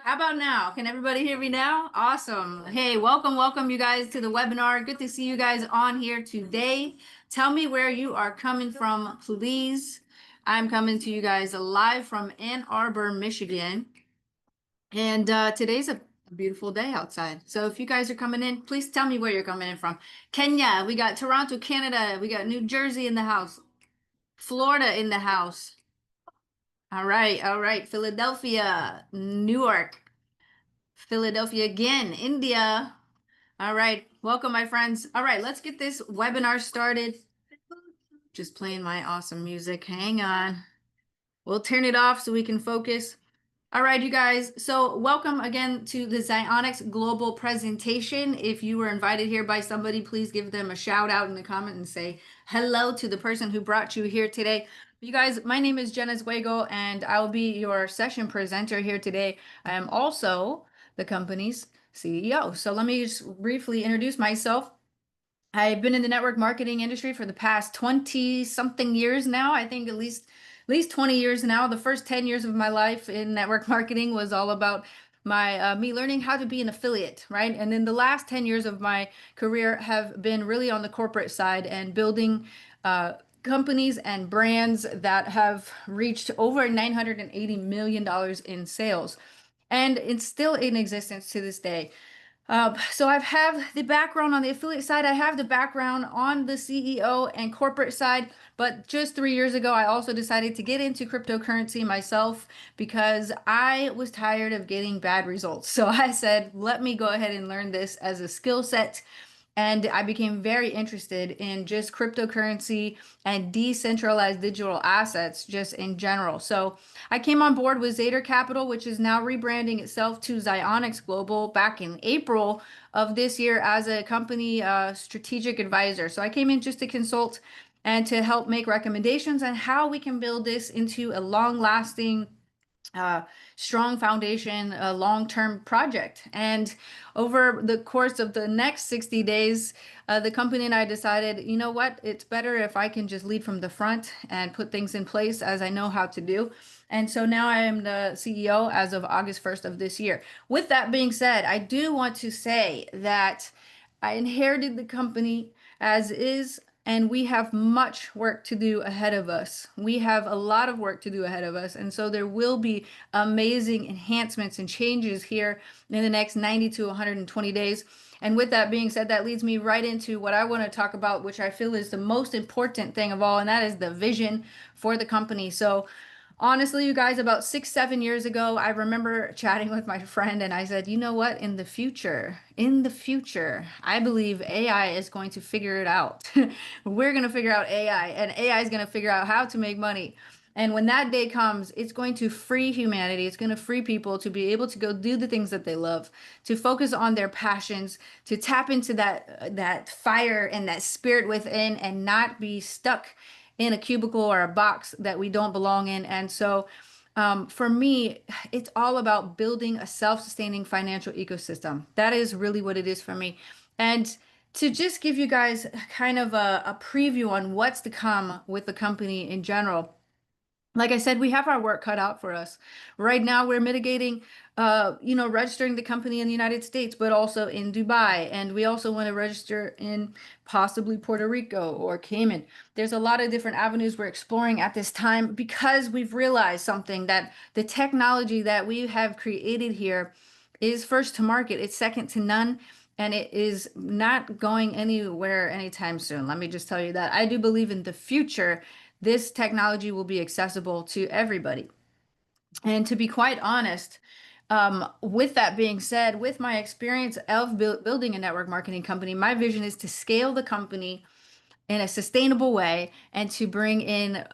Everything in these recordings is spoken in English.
How about now? Can everybody hear me now? Awesome. Hey, welcome you guys to the webinar. Good to see you guys on here today. Tell me where you are coming from, please. I'm coming to you guys live from Ann Arbor, Michigan. And today's a beautiful day outside. So if you guys are coming in, please tell me where you're coming in from. Kenya, we got Toronto, Canada, we got New Jersey in the house, Florida in the house. All right. Philadelphia, Newark, Philadelphia again, India. All right, welcome, my friends. All right, let's get this webinar started. Just playing my awesome music. Hang on. We'll turn it off so we can focus. All right, you guys. So welcome again to the ZIONIX Global presentation. If you were invited here by somebody, please give them a shout out in the comment and say hello to the person who brought you here today. You guys, my name is Jenna Zuego, and I'll be your session presenter here today. I am also the company's CEO. So let me just briefly introduce myself. I've been in the network marketing industry for the past 20 something years now. I think at least 20 years now. The first 10 years of my life in network marketing was all about my me learning how to be an affiliate, right? And then the last 10 years of my career have been really on the corporate side and building companies and brands that have reached over $980 million in sales. And it's still in existence to this day. So I have the background on the affiliate side. I have the background on the CEO and corporate side. But just 3 years ago, I also decided to get into cryptocurrency myself because I was tired of getting bad results. So I said, let me go ahead and learn this as a skill set. And I became very interested in just cryptocurrency and decentralized digital assets just in general. So I came on board with Zater Capital, which is now rebranding itself to ZIONIX Global back in April of this year as a company strategic advisor. So I came in just to consult and to help make recommendations on how we can build this into a long-lasting uh, strong foundation, a long-term project. And over the course of the next 60 days, the company and I decided, you know what, it's better if I can just lead from the front and put things in place as I know how to do. And so now I am the CEO as of August 1st of this year. With that being said, I do want to say that I inherited the company as is, and we have much work to do ahead of us. We have a lot of work to do ahead of us. And so there will be amazing enhancements and changes here in the next 90 to 120 days. And with that being said, that leads me right into what I want to talk about, which I feel is the most important thing of all, and that is the vision for the company. So honestly, you guys, about 6, 7 years ago, I remember chatting with my friend and I said, you know what, in the future, I believe AI is going to figure it out. We're going to figure out AI, and AI is going to figure out how to make money. And when that day comes, it's going to free humanity. It's going to free people to be able to go do the things that they love, to focus on their passions, to tap into that fire and that spirit within and not be stuck in a cubicle or a box that we don't belong in. And so for me, it's all about building a self-sustaining financial ecosystem. That is really what it is for me. And to just give you guys kind of a preview on what's to come with the company in general, like I said, we have our work cut out for us. Right now, we're mitigating, registering the company in the United States, but also in Dubai. And we also want to register in possibly Puerto Rico or Cayman. There's a lot of different avenues we're exploring at this time because we've realized something that the technology that we have created here is first to market. It's second to none. And it is not going anywhere anytime soon. Let me just tell you that. I do believe in the future this technology will be accessible to everybody. And to be quite honest, with that being said, with my experience of building a network marketing company, my vision is to scale the company in a sustainable way and to bring in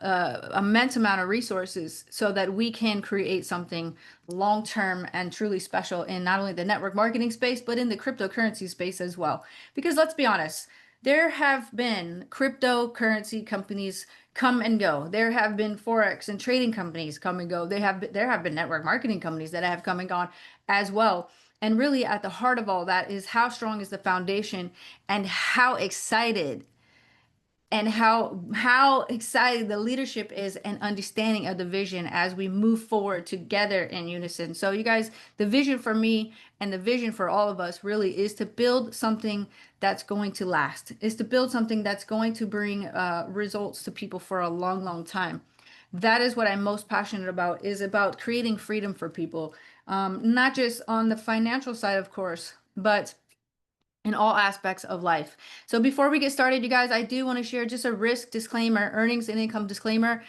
immense amount of resources so that we can create something long-term and truly special in not only the network marketing space, but in the cryptocurrency space as well. Because let's be honest, there have been cryptocurrency companies come and go. There have been forex and trading companies come and go. There have been network marketing companies that have come and gone as well. And really at the heart of all that is how strong is the foundation and how excited and how excited the leadership is and understanding of the vision as we move forward together in unison. So you guys, the vision for me and the vision for all of us really is to build something that's going to last, is to build something that's going to bring results to people for a long, long time. That is what I'm most passionate about, is about creating freedom for people, not just on the financial side, of course, but in all aspects of life. So before we get started, you guys, I do want to share just a risk disclaimer, earnings and income disclaimer.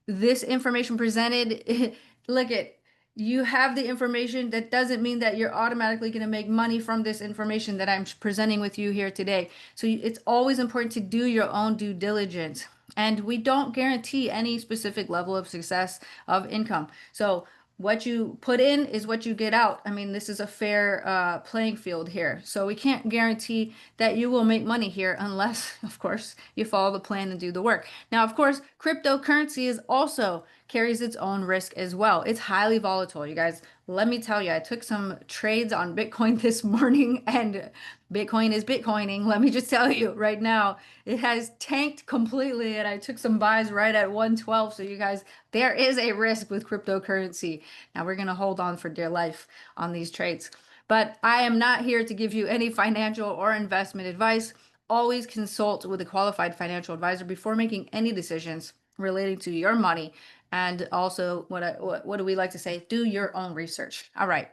This information presented, look at, you have the information. That doesn't mean that you're automatically going to make money from this information that I'm presenting with you here today. So it's always important to do your own due diligence. And we don't guarantee any specific level of success of income. So what you put in is what you get out. I mean, this is a fair playing field here. So we can't guarantee that you will make money here unless, of course, you follow the plan and do the work. Now, of course, cryptocurrency is also carries its own risk as well. It's highly volatile, you guys. Let me tell you, I took some trades on Bitcoin this morning, and Bitcoin is Bitcoining. Let me just tell you right now, it has tanked completely, and I took some buys right at 112. So you guys, there is a risk with cryptocurrency. Now we're going to hold on for dear life on these trades. But I am not here to give you any financial or investment advice. Always consult with a qualified financial advisor before making any decisions relating to your money. And also, what do we like to say? Do your own research. All right.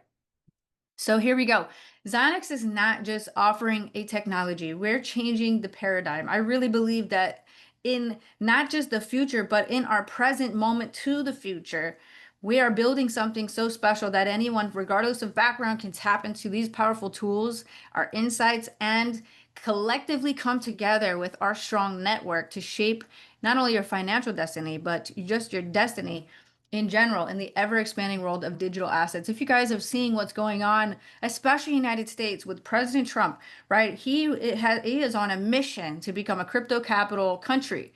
So here we go. ZIONIX is not just offering a technology. We're changing the paradigm. I really believe that in not just the future, but in our present moment to the future, we are building something so special that anyone, regardless of background, can tap into these powerful tools, our insights, and collectively come together with our strong network to shape not only your financial destiny, but just your destiny in general in the ever expanding world of digital assets. If you guys have seen what's going on, especially United States with President Trump, right? He is on a mission to become a crypto capital country.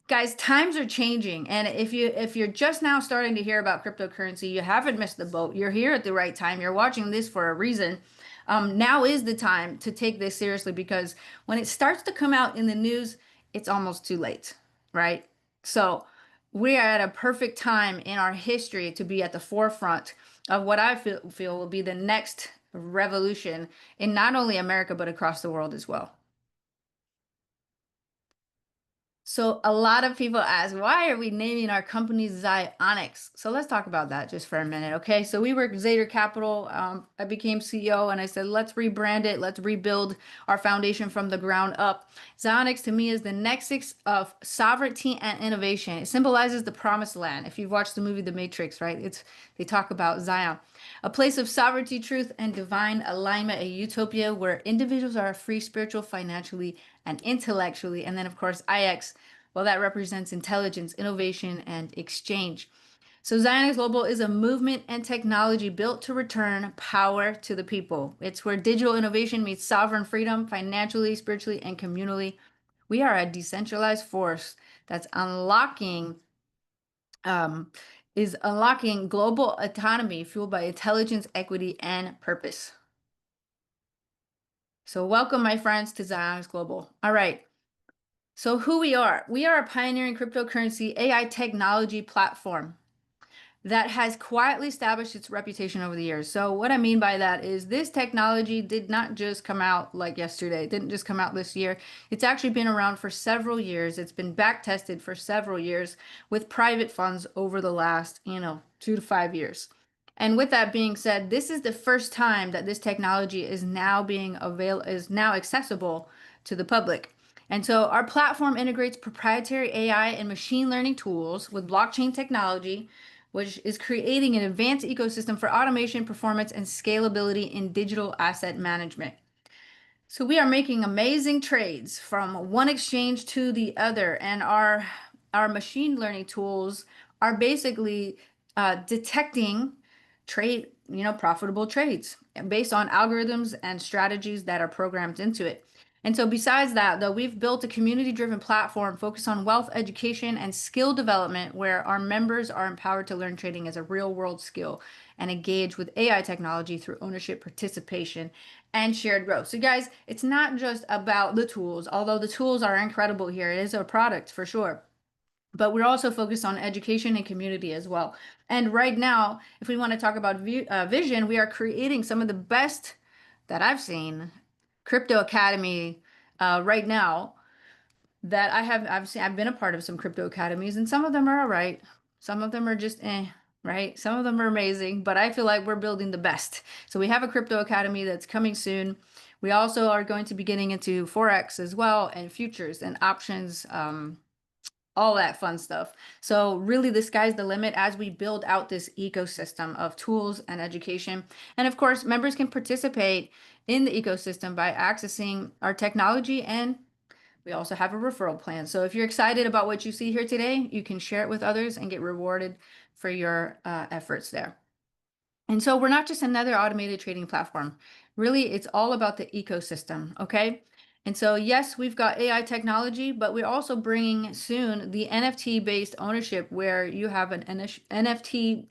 Guys, times are changing, and if you're just now starting to hear about cryptocurrency, you haven't missed the boat. You're here at the right time. You're watching this for a reason. Now is the time to take this seriously, because when it starts to come out in the news, it's almost too late, right? So we are at a perfect time in our history to be at the forefront of what I feel will be the next revolution in not only America, but across the world as well. So a lot of people ask, why are we naming our company ZIONIX? So let's talk about that just for a minute, okay? So we work Zater Capital. I became CEO, and I said, let's rebrand it. Let's rebuild our foundation from the ground up. ZIONIX to me is the nexus of sovereignty and innovation. It symbolizes the promised land. If you've watched the movie The Matrix, right? They talk about Zion, a place of sovereignty, truth, and divine alignment, a utopia where individuals are free spiritual, financially, and intellectually. And then, of course, IX, well, that represents intelligence, innovation, and exchange. So ZIONIX Global is a movement and technology built to return power to the people. It's where digital innovation meets sovereign freedom, financially, spiritually, and communally. We are a decentralized force that's unlocking global autonomy fueled by intelligence, equity, and purpose. So welcome, my friends, to ZIONIX Global. All right. So who we are a pioneering cryptocurrency AI technology platform that has quietly established its reputation over the years. So what I mean by that is this technology did not just come out like yesterday. It didn't just come out this year. It's actually been around for several years. It's been back tested for several years with private funds over the last, 2 to 5 years. And with that being said, this is the first time that this technology is now accessible to the public. And so our platform integrates proprietary AI and machine learning tools with blockchain technology, which is creating an advanced ecosystem for automation, performance, and scalability in digital asset management. So we are making amazing trades from one exchange to the other, and our machine learning tools are basically detecting profitable trades based on algorithms and strategies that are programmed into it. And so besides that, though, we've built a community-driven platform focused on wealth education and skill development where our members are empowered to learn trading as a real-world skill and engage with AI technology through ownership, participation, and shared growth. So guys, it's not just about the tools, although the tools are incredible here. It is a product for sure. But we're also focused on education and community as well. And right now, if we want to talk about vision, we are creating some of the best that I've seen crypto academy right now that I've been a part of some crypto academies, and some of them are all right. Some of them are just right? Some of them are amazing, but I feel like we're building the best. So we have a crypto academy that's coming soon. We also are going to be getting into Forex as well, and futures and options, all that fun stuff. So really the sky's the limit as we build out this ecosystem of tools and education. And of course, members can participate in the ecosystem by accessing our technology, and we also have a referral plan. So if you're excited about what you see here today, you can share it with others and get rewarded for your efforts there. And so we're not just another automated trading platform. Really, it's all about the ecosystem, okay? And so, yes, we've got AI technology, but we're also bringing soon the NFT-based ownership where you have an NFT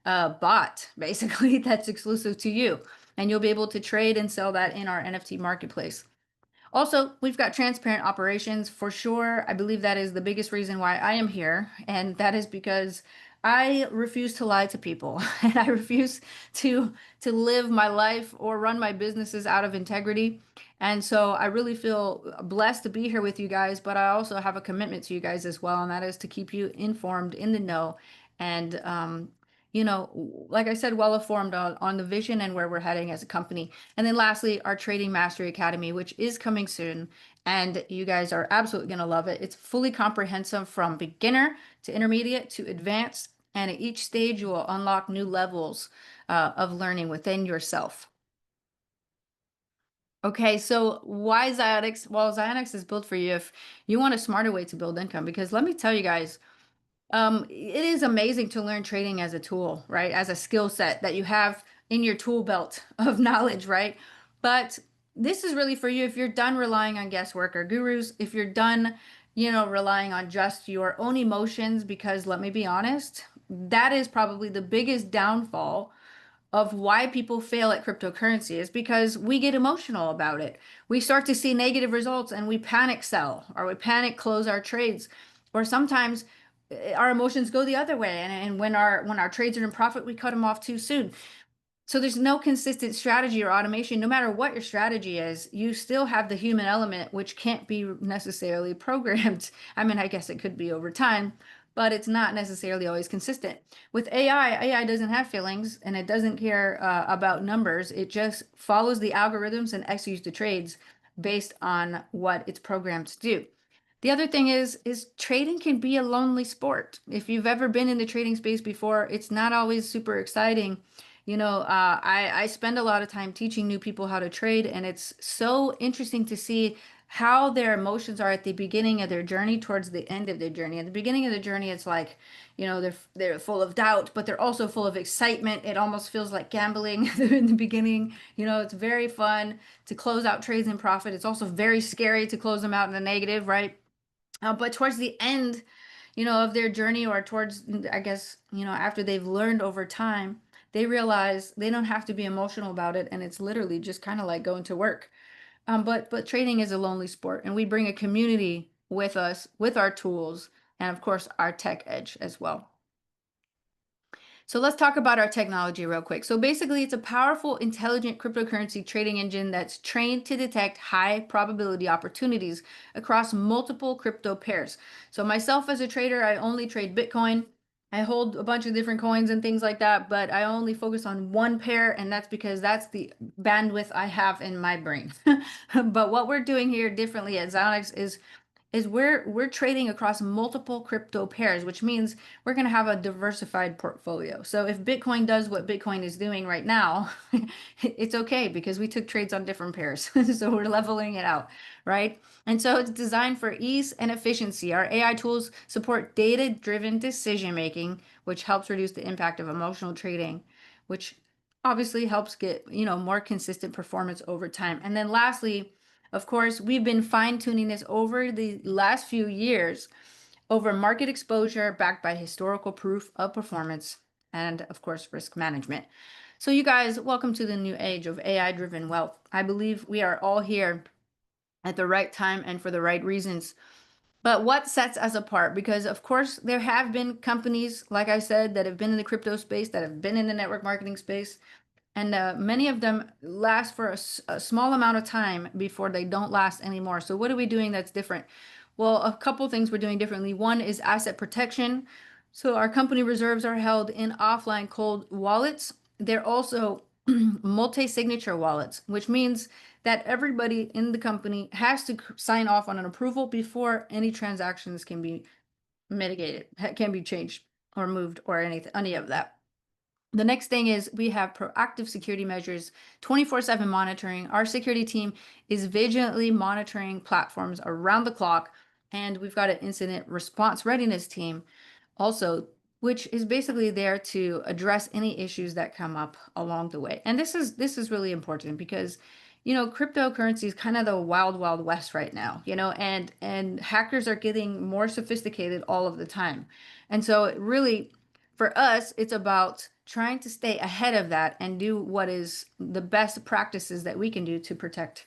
bot, basically, that's exclusive to you. And you'll be able to trade and sell that in our NFT marketplace. Also, we've got transparent operations for sure. I believe that is the biggest reason why I am here, and that is because I refuse to lie to people, and I refuse to live my life or run my businesses out of integrity. And so I really feel blessed to be here with you guys, but I also have a commitment to you guys as well, and that is to keep you informed in the know and like I said, well informed on the vision and where we're heading as a company. And then lastly, our Trading Mastery Academy, which is coming soon. And you guys are absolutely going to love it. It's fully comprehensive from beginner to intermediate to advanced. And at each stage, you will unlock new levels of learning within yourself. Okay, so why ZIONIX? Well, ZIONIX is built for you if you want a smarter way to build income. Because let me tell you guys, it is amazing to learn trading as a tool, right? As a skill set that you have in your tool belt of knowledge, right? But this is really for you if you're done relying on guesswork or gurus, if you're done, relying on just your own emotions, because let me be honest, that is probably the biggest downfall of why people fail at cryptocurrency is because we get emotional about it. We start to see negative results and we panic sell or we panic close our trades. Or sometimes our emotions go the other way. And when our trades are in profit, we cut them off too soon. So there's no consistent strategy or automation. No matter what your strategy is, you still have the human element, which can't be necessarily programmed. I mean, I guess it could be over time, but it's not necessarily always consistent. With AI doesn't have feelings and it doesn't care about numbers. It just follows the algorithms and executes the trades based on what it's programmed to do. The other thing is trading can be a lonely sport. If you've ever been in the trading space before, it's not always super exciting. I spend a lot of time teaching new people how to trade, and it's so interesting to see how their emotions are at the beginning of their journey towards the end of their journey. At the beginning of the journey, it's like, they're full of doubt, but they're also full of excitement. It almost feels like gambling in the beginning. It's very fun to close out trades in profit. It's also very scary to close them out in the negative, right? But towards the end, of their journey or towards, I guess, after they've learned over time, they realize they don't have to be emotional about it. And it's literally just kind of like going to work. But trading is a lonely sport, and we bring a community with us, with our tools, and of course, our tech edge as well. So let's talk about our technology real quick. So basically, it's a powerful, intelligent cryptocurrency trading engine that's trained to detect high probability opportunities across multiple crypto pairs. So myself as a trader, I only trade Bitcoin. I hold a bunch of different coins and things like that, but I only focus on one pair, and that's because that's the bandwidth I have in my brain. But what we're doing here differently at ZIONIX is we're trading across multiple crypto pairs, which means we're going to have a diversified portfolio. So if Bitcoin does what Bitcoin is doing right now, it's okay because we took trades on different pairs. So we're leveling it out, right? And so it's designed for ease and efficiency. Our AI tools support data-driven decision making, which helps reduce the impact of emotional trading, which obviously helps get, more consistent performance over time. And then lastly, Of course, we've been fine-tuning this over the last few years over market exposure backed by historical proof of performance and, of course, risk management. So, you guys, welcome to the new age of AI-driven wealth. I believe we are all here at the right time and for the right reasons. But what sets us apart? Because, of course, there have been companies, like I said, that have been in the crypto space, that have been in the network marketing space, and many of them last for a small amount of time before they don't last anymore. So what are we doing that's different? Well, a couple things we're doing differently. One is asset protection. So our company reserves are held in offline cold wallets. They're also multi-signature wallets, which means that everybody in the company has to sign off on an approval before any transactions can be mitigated, can be changed or moved or any of that. The next thing is we have proactive security measures, 24/7 monitoring. Our security team is vigilantly monitoring platforms around the clock, and we've got an incident response readiness team also, which is basically there to address any issues that come up along the way. And this is really important because cryptocurrency is kind of the wild wild west right now, and hackers are getting more sophisticated all of the time. And so it really, for us, it's about trying to stay ahead of that and do what is the best practices that we can do to protect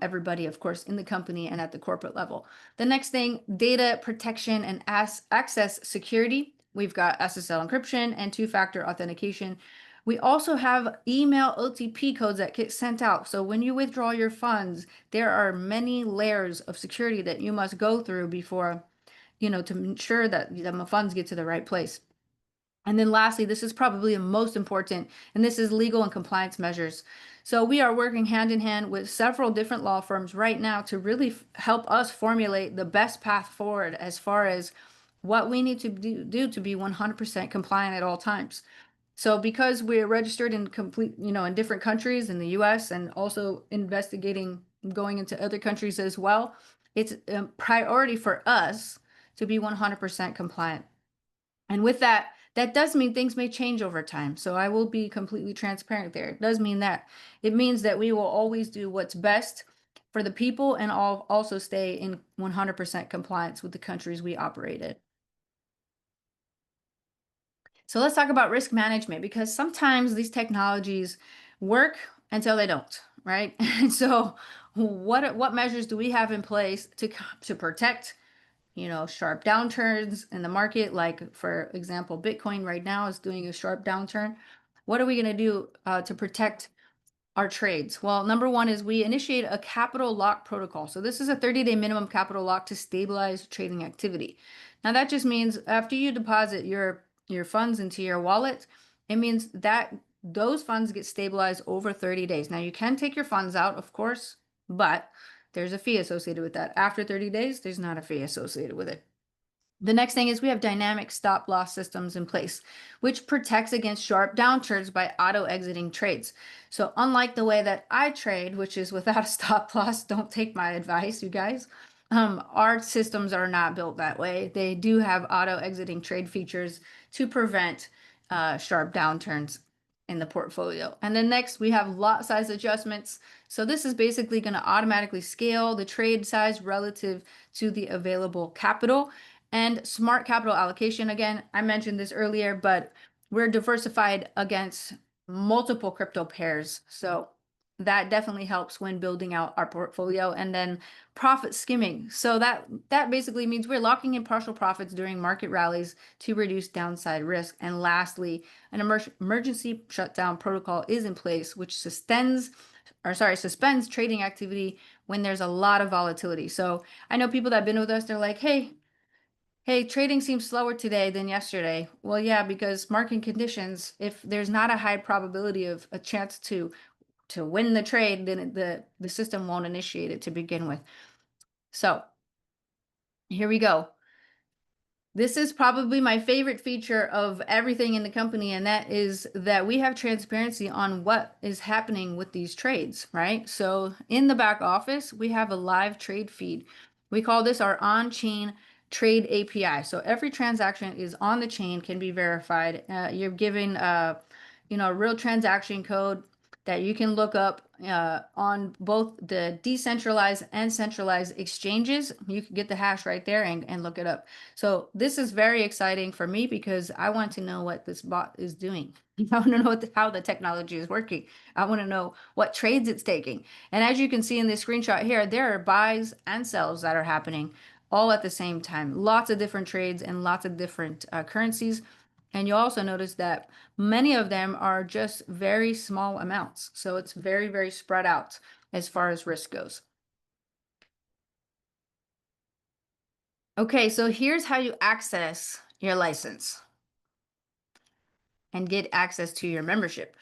everybody, of course, in the company and at the corporate level. The next thing, data protection and access security. We've got SSL encryption and two-factor authentication. We also have email OTP codes that get sent out. So when you withdraw your funds, there are many layers of security that you must go through before, to ensure that the funds get to the right place. And then lastly, this is probably the most important, and this is legal and compliance measures. So we are working hand in hand with several different law firms right now to really help us formulate the best path forward as far as what we need to do to be 100% compliant at all times. So because we're registered in in different countries in the US and also investigating going into other countries as well, it's a priority for us to be 100% compliant. And with that, that does mean things may change over time. So I will be completely transparent there. It does mean that. It means that we will always do what's best for the people and also stay in 100% compliance with the countries we operate in. So let's talk about risk management because sometimes these technologies work until they don't, right? And so what measures do we have in place to protect sharp downturns in the market, like for example, Bitcoin right now is doing a sharp downturn. What are we going to do to protect our trades? Well, number one is we initiate a capital lock protocol. So this is a 30-day minimum capital lock to stabilize trading activity. Now that just means after you deposit your funds into your wallet, it means that those funds get stabilized over 30 days. Now you can take your funds out, of course, but there's a fee associated with that. After 30 days, there's not a fee associated with it. The next thing is we have dynamic stop loss systems in place, which protects against sharp downturns by auto exiting trades. So unlike the way that I trade, which is without a stop loss, don't take my advice, you guys. Our systems are not built that way. They do have auto exiting trade features to prevent sharp downturns in the portfolio. And then next we have lot size adjustments. So this is basically going to automatically scale the trade size relative to the available capital. And smart capital allocation, again, I mentioned this earlier, but we're diversified against multiple crypto pairs. So that definitely helps when building out our portfolio. And then profit skimming. So that basically means we're locking in partial profits during market rallies to reduce downside risk. And lastly, an emergency shutdown protocol is in place, which suspends trading activity when there's a lot of volatility. So I know people that have been with us, they're like, hey, trading seems slower today than yesterday. Well, yeah, because market conditions, if there's not a high probability of a chance to win the trade, then the system won't initiate it to begin with. So here we go. This is probably my favorite feature of everything in the company, and that is that we have transparency on what is happening with these trades, right? So in the back office, we have a live trade feed. We call this our on-chain trade API. So every transaction is on the chain, can be verified. You're given a real transaction code that you can look up on both the decentralized and centralized exchanges. You can get the hash right there and look it up. So this is very exciting for me because I want to know what this bot is doing. I want to know how the technology is working. I want to know what trades it's taking. And as you can see in this screenshot here, there are buys and sells that are happening all at the same time. Lots of different trades and lots of different currencies. And you'll also notice that many of them are just very small amounts. So it's very, very spread out as far as risk goes. Okay, so here's how you access your license and get access to your membership.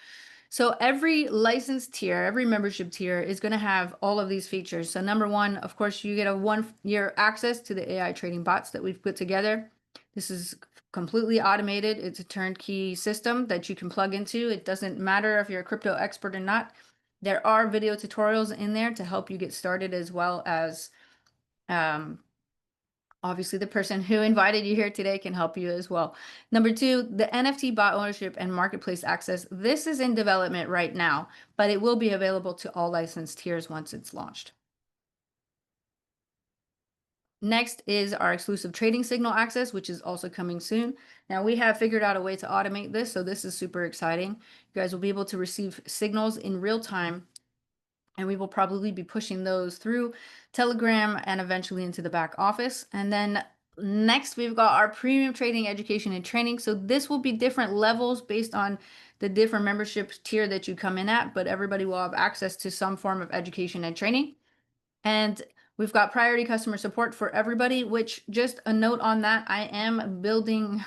So every license tier, every membership tier is going to have all of these features. So number one, of course, you get a 1-year access to the AI trading bots that we've put together. This is completely automated. It's a turnkey system that you can plug into. It doesn't matter if you're a crypto expert or not. There are video tutorials in there to help you get started, as well as obviously the person who invited you here today can help you as well. Number two, the NFT bot ownership and marketplace access. This is in development right now, but it will be available to all licensed tiers once it's launched. Next is our exclusive trading signal access, which is also coming soon. Now we have figured out a way to automate this, so this is super exciting. You guys will be able to receive signals in real time, and we will probably be pushing those through Telegram and eventually into the back office. And then next, we've got our premium trading education and training. So this will be different levels based on the different membership tier that you come in at, but everybody will have access to some form of education and training. And we've got priority customer support for everybody, which, just a note on that, I am rebuilding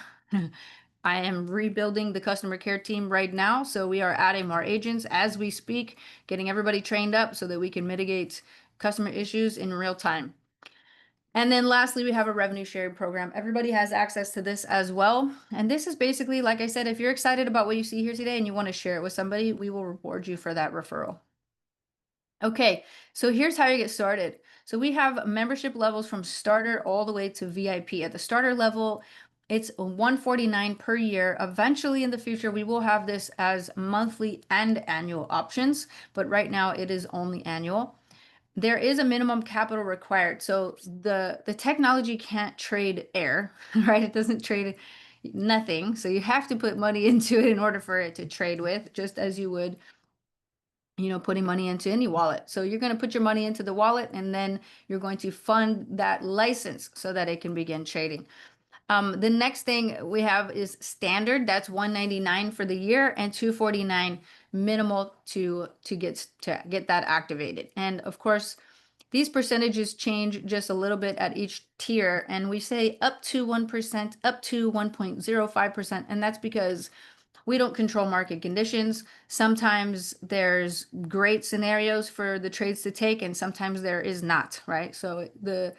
the customer care team right now. So we are adding more agents as we speak, getting everybody trained up so that we can mitigate customer issues in real time. And then lastly, we have a revenue sharing program. Everybody has access to this as well. And this is basically, like I said, if you're excited about what you see here today and you want to share it with somebody, we will reward you for that referral. Okay, so here's how you get started. So we have membership levels from starter all the way to VIP. At the starter level, it's $149 per year. Eventually in the future, we will have this as monthly and annual options, but right now it is only annual. There is a minimum capital required. So the technology can't trade air, right? It doesn't trade nothing. So you have to put money into it in order for it to trade with, just as you would, putting money into any wallet. So you're going to put your money into the wallet, and then you're going to fund that license so that it can begin trading. The next thing we have is standard. That's $199 for the year and $249 minimal to get that activated. And of course, these percentages change just a little bit at each tier, and we say up to 1%, up to 1.05%, and that's because we don't control market conditions. Sometimes there's great scenarios for the trades to take, and sometimes there is not, right? So the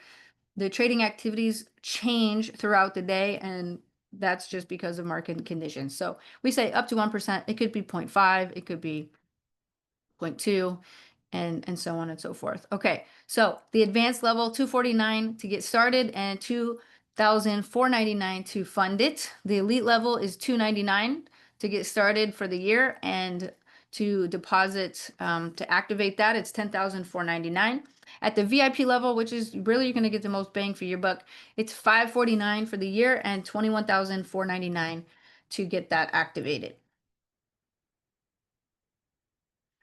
trading activities change throughout the day, and that's just because of market conditions. So we say up to 1%. It could be 0.5, it could be 0.2, and so on and so forth. Okay, so the advanced level, $249 to get started and $2,499 to fund it. The elite level is $299 to get started for the year, and to deposit, to activate that, it's $10,499. At the VIP level, which is really you're going to get the most bang for your buck, it's $549 for the year and $21,499 to get that activated.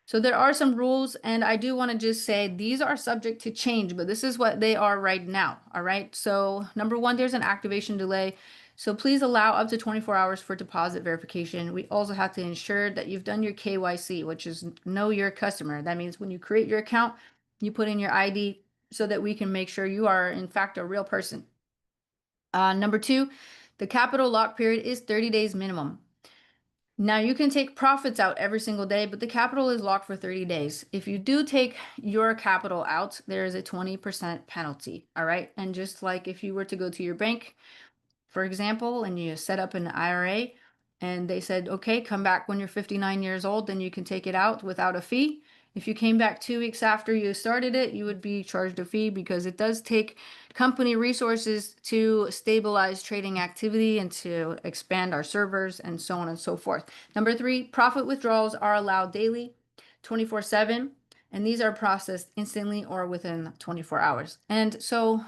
So there are some rules, and I do want to just say these are subject to change, but this is what they are right now. All right. So number one, there's an activation delay. So please allow up to 24 hours for deposit verification. We also have to ensure that you've done your KYC, which is know your customer. That means when you create your account, you put in your ID so that we can make sure you are in fact a real person. Number two, the capital lock period is 30 days minimum. Now you can take profits out every single day, but the capital is locked for 30 days. If you do take your capital out, there is a 20% penalty. All right. And just like if you were to go to your bank, for example, and you set up an IRA and they said, okay, come back when you're 59 years old, then you can take it out without a fee. If you came back 2 weeks after you started it, you would be charged a fee because it does take company resources to stabilize trading activity and to expand our servers and so on and so forth. Number three, profit withdrawals are allowed daily. 24/7, and these are processed instantly or within 24 hours. And so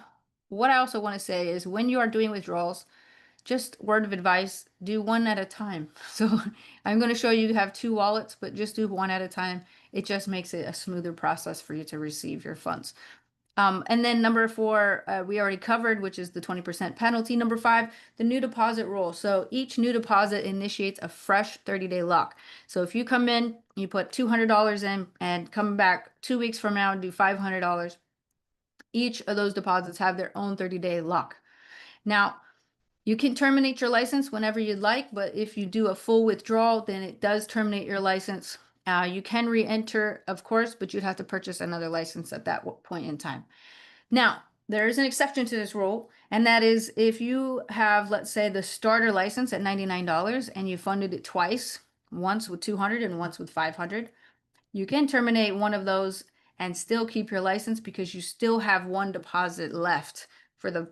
what I also want to say is when you are doing withdrawals, just word of advice, do one at a time. So I'm going to show you have two wallets, but just do one at a time. It just makes it a smoother process for you to receive your funds. And then number four, we already covered, which is the 20% penalty. Number five, the new deposit rule. So each new deposit initiates a fresh 30-day lock. So if you come in, you put $200 in and come back 2 weeks from now and do $500, each of those deposits have their own 30-day lock. Now, you can terminate your license whenever you'd like, but if you do a full withdrawal, then it does terminate your license. You can re-enter, of course, but you'd have to purchase another license at that point in time. Now, there is an exception to this rule, and that is if you have, let's say, the starter license at $99 and you funded it twice, once with 200 and once with 500, you can terminate one of those and still keep your license because you still have one deposit left for the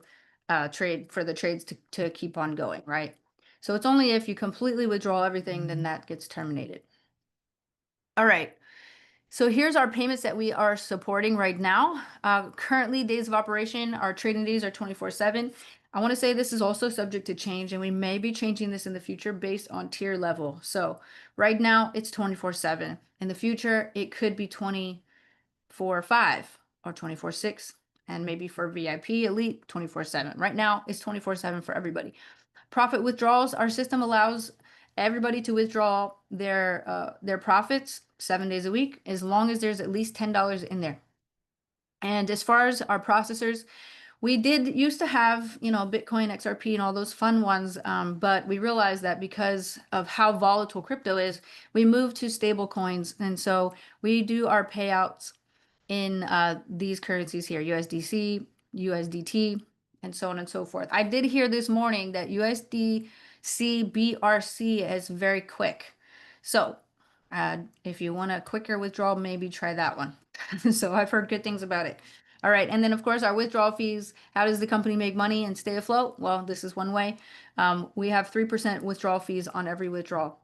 trades to keep on going, right? So it's only if you completely withdraw everything, then that gets terminated. All right. So here's our payments that we are supporting right now. Currently, days of operation, our trading days are 24/7. I want to say this is also subject to change, and we may be changing this in the future based on tier level. So right now, it's 24/7. In the future, it could be 24/5 or 24/6, and maybe for VIP Elite, 24/7. Right now, it's 24/7 for everybody. Profit withdrawals, our system allows everybody to withdraw their profits 7 days a week, as long as there's at least $10 in there. And as far as our processors, we did used to have, Bitcoin, XRP, and all those fun ones, but we realized that because of how volatile crypto is, we moved to stable coins. And so we do our payouts in these currencies here, USDC, USDT, and so on and so forth. I did hear this morning that USDC BRC is very quick. So if you want a quicker withdrawal, maybe try that one. So I've heard good things about it. All right. And then, of course, our withdrawal fees. How does the company make money and stay afloat? Well, this is one way. We have 3% withdrawal fees on every withdrawal.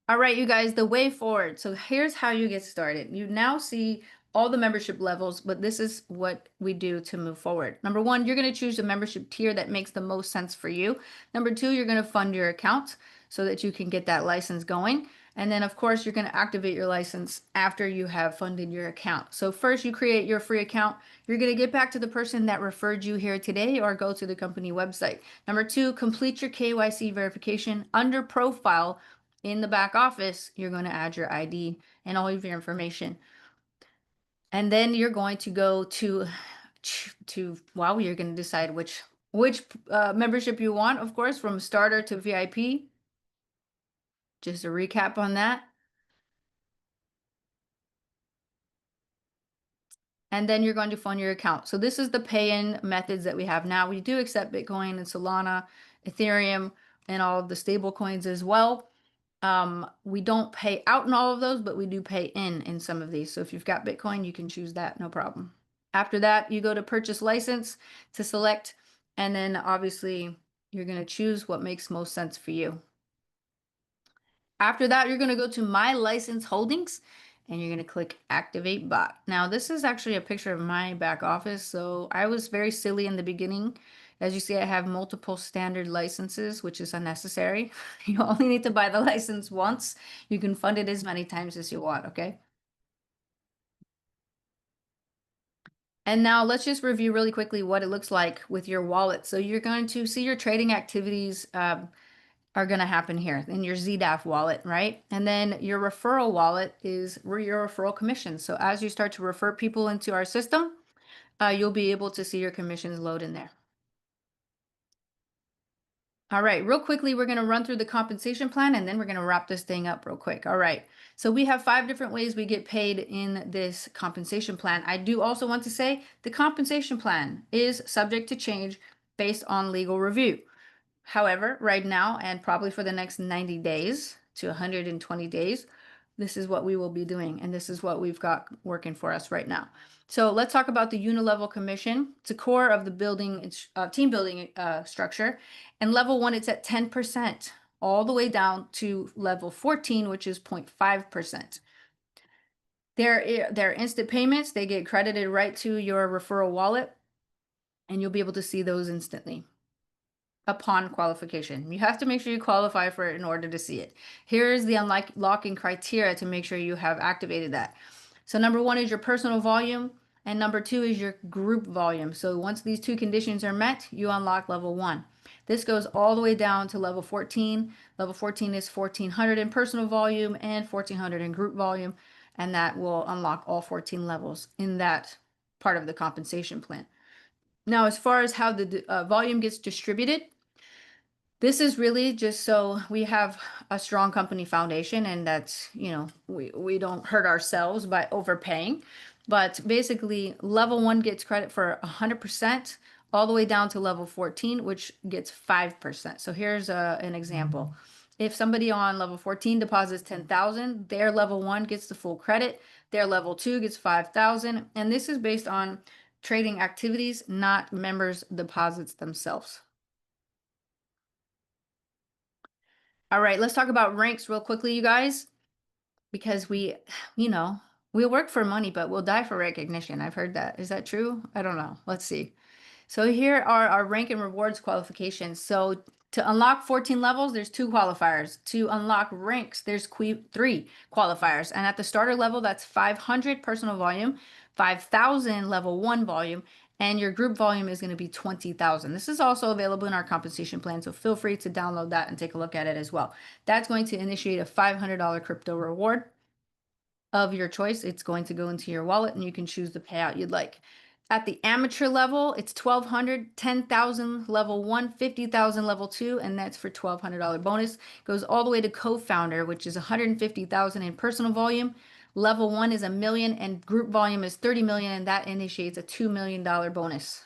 All right, you guys, the way forward. So here's how you get started. You now see all the membership levels, but this is what we do to move forward. Number one, you're going to choose a membership tier that makes the most sense for you. Number two, you're going to fund your account so that you can get that license going. And then, of course, you're going to activate your license after you have funded your account. So first, you create your free account. You're going to get back to the person that referred you here today or go to the company website. Number two, complete your KYC verification under profile. In the back office, you're going to add your ID and all of your information. And then you're going to go well, you're going to decide which membership you want, of course, from starter to VIP. Just a recap on that. And then you're going to fund your account. So this is the pay-in methods that we have now. We do accept Bitcoin and Solana, Ethereum, and all of the stable coins as well. We don't pay out in all of those, but we do pay in some of these. So if you've got Bitcoin, you can choose that, no problem. After that, you go to purchase license to select, and then obviously you're going to choose what makes most sense for you. After that, you're going to go to My License Holdings, and you're going to click Activate Bot. Now, this is actually a picture of my back office, so I was very silly in the beginning. As you see, I have multiple standard licenses, which is unnecessary. You only need to buy the license once. You can fund it as many times as you want, okay? And now let's just review really quickly what it looks like with your wallet. So you're going to see your trading activities are going to happen here in your ZDAF wallet, right? And then your referral wallet is where your referral commissions. So as you start to refer people into our system, you'll be able to see your commissions load in there. All right, real quickly, we're going to run through the compensation plan and then we're going to wrap this thing up real quick. All right, so we have 5 different ways we get paid in this compensation plan. I do also want to say the compensation plan is subject to change based on legal review. However, right now, and probably for the next 90 days to 120 days, this is what we will be doing, and this is what we've got working for us right now. So let's talk about the unilevel commission. It's a core of the team building structure. And level 1, it's at 10%. all the way down to level 14, which is 0.5%. They're instant payments. They get credited right to your referral wallet, and you'll be able to see those instantly upon qualification. You have to make sure you qualify for it in order to see it. Here's the unlocking criteria to make sure you have activated that. So number one is your personal volume, and number two is your group volume. So once these two conditions are met, you unlock level 1. This goes all the way down to level 14. Level 14 is 1400 in personal volume and 1400 in group volume, and that will unlock all 14 levels in that part of the compensation plan. Now, as far as how the volume gets distributed, this is really just so we have a strong company foundation, and that's, we don't hurt ourselves by overpaying. But basically, level 1 gets credit for 100%, all the way down to level 14, which gets 5%. So here's an example. If somebody on level 14 deposits 10,000, their level 1 gets the full credit, their level 2 gets 5,000, and this is based on trading activities, not members' deposits themselves. All right, let's talk about ranks real quickly, you guys, because we'll work for money, but we'll die for recognition. I've heard that. Is that true? I don't know. Let's see. So here are our rank and rewards qualifications. So to unlock 14 levels, there's 2 qualifiers. To unlock ranks, there's 3 qualifiers. And at the starter level, that's 500 personal volume, 5,000 level 1 volume, and your group volume is going to be 20,000. This is also available in our compensation plan, so feel free to download that and take a look at it as well. That's going to initiate a $500 crypto reward of your choice. It's going to go into your wallet, and you can choose the payout you'd like. At the amateur level, it's 1,200, 10,000 level 1, 50,000 level 2, and that's for $1,200 bonus. Goes all the way to co-founder, which is 150,000 in personal volume. Level 1 is $1 million, and group volume is 30 million, and that initiates a $2 million bonus.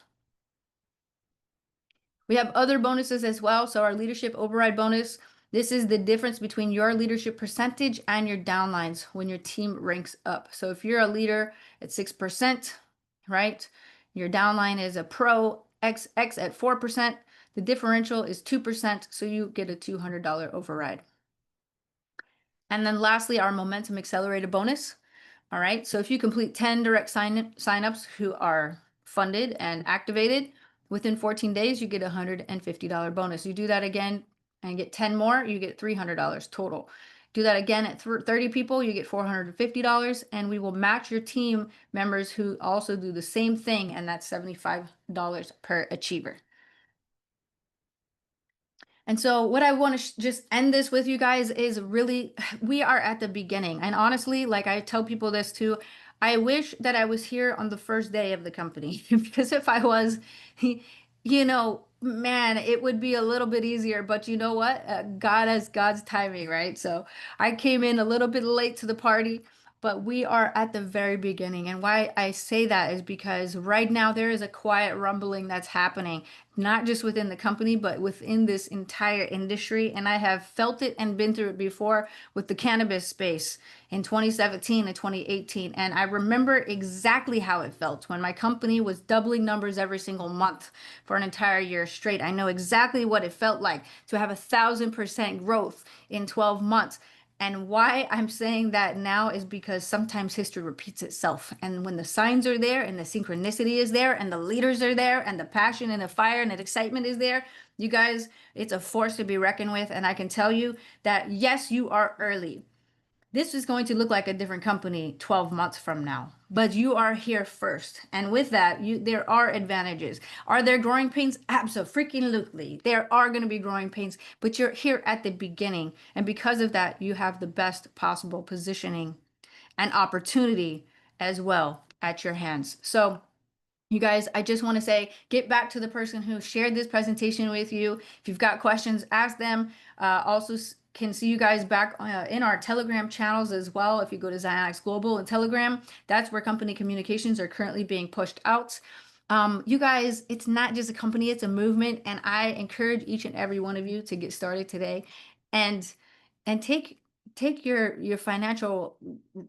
We have other bonuses as well. So our leadership override bonus, this is the difference between your leadership percentage and your downlines when your team ranks up. So if you're a leader at 6%, right? Your downline is a pro XX at 4%. The differential is 2%, so you get a $200 override. And then lastly, our momentum accelerator bonus. All right, so if you complete 10 direct signups who are funded and activated within 14 days, you get a $150 bonus. You do that again and get 10 more, you get $300 total. Do that again at 30 people, you get $450, and we will match your team members who also do the same thing, and that's $75 per achiever. And so what I want to just end this with you guys is really, we are at the beginning. And honestly, like I tell people this too, I wish that I was here on the first day of the company because if I was, man, it would be a little bit easier. But you know what? God has God's timing, right? So I came in a little bit late to the party, but we are at the very beginning. And why I say that is because right now there is a quiet rumbling that's happening, not just within the company, but within this entire industry. And I have felt it and been through it before with the cannabis space in 2017 and 2018. And I remember exactly how it felt when my company was doubling numbers every single month for an entire year straight. I know exactly what it felt like to have 1,000% growth in 12 months. And why I'm saying that now is because sometimes history repeats itself. And when the signs are there and the synchronicity is there and the leaders are there and the passion and the fire and the excitement is there, you guys, it's a force to be reckoned with. And I can tell you that, yes, you are early. This is going to look like a different company 12 months from now, but you are here first. And with that, there are advantages. Are there growing pains? Absolutely. There are going to be growing pains, but you're here at the beginning. And because of that, you have the best possible positioning and opportunity as well at your hands. So you guys, I just want to say, get back to the person who shared this presentation with you. If you've got questions, ask them. Also can see you guys back in our Telegram channels as well. If you go to ZIONIX Global and Telegram, that's where company communications are currently being pushed out. You guys, it's not just a company, it's a movement. And I encourage each and every one of you to get started today and take your financial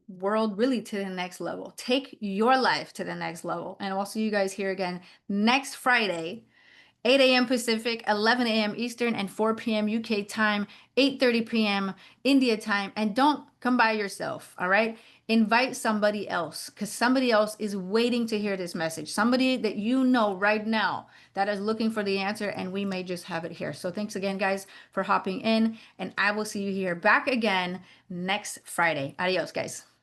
world really to the next level. Take your life to the next level. And I'll see you guys here again next Friday 8 a.m. Pacific, 11 a.m. Eastern, and 4 p.m. UK time, 8:30 p.m. India time. And don't come by yourself, all right? Invite somebody else because somebody else is waiting to hear this message. Somebody that you know right now that is looking for the answer, and we may just have it here. So thanks again, guys, for hopping in, and I will see you here back again next Friday. Adios, guys.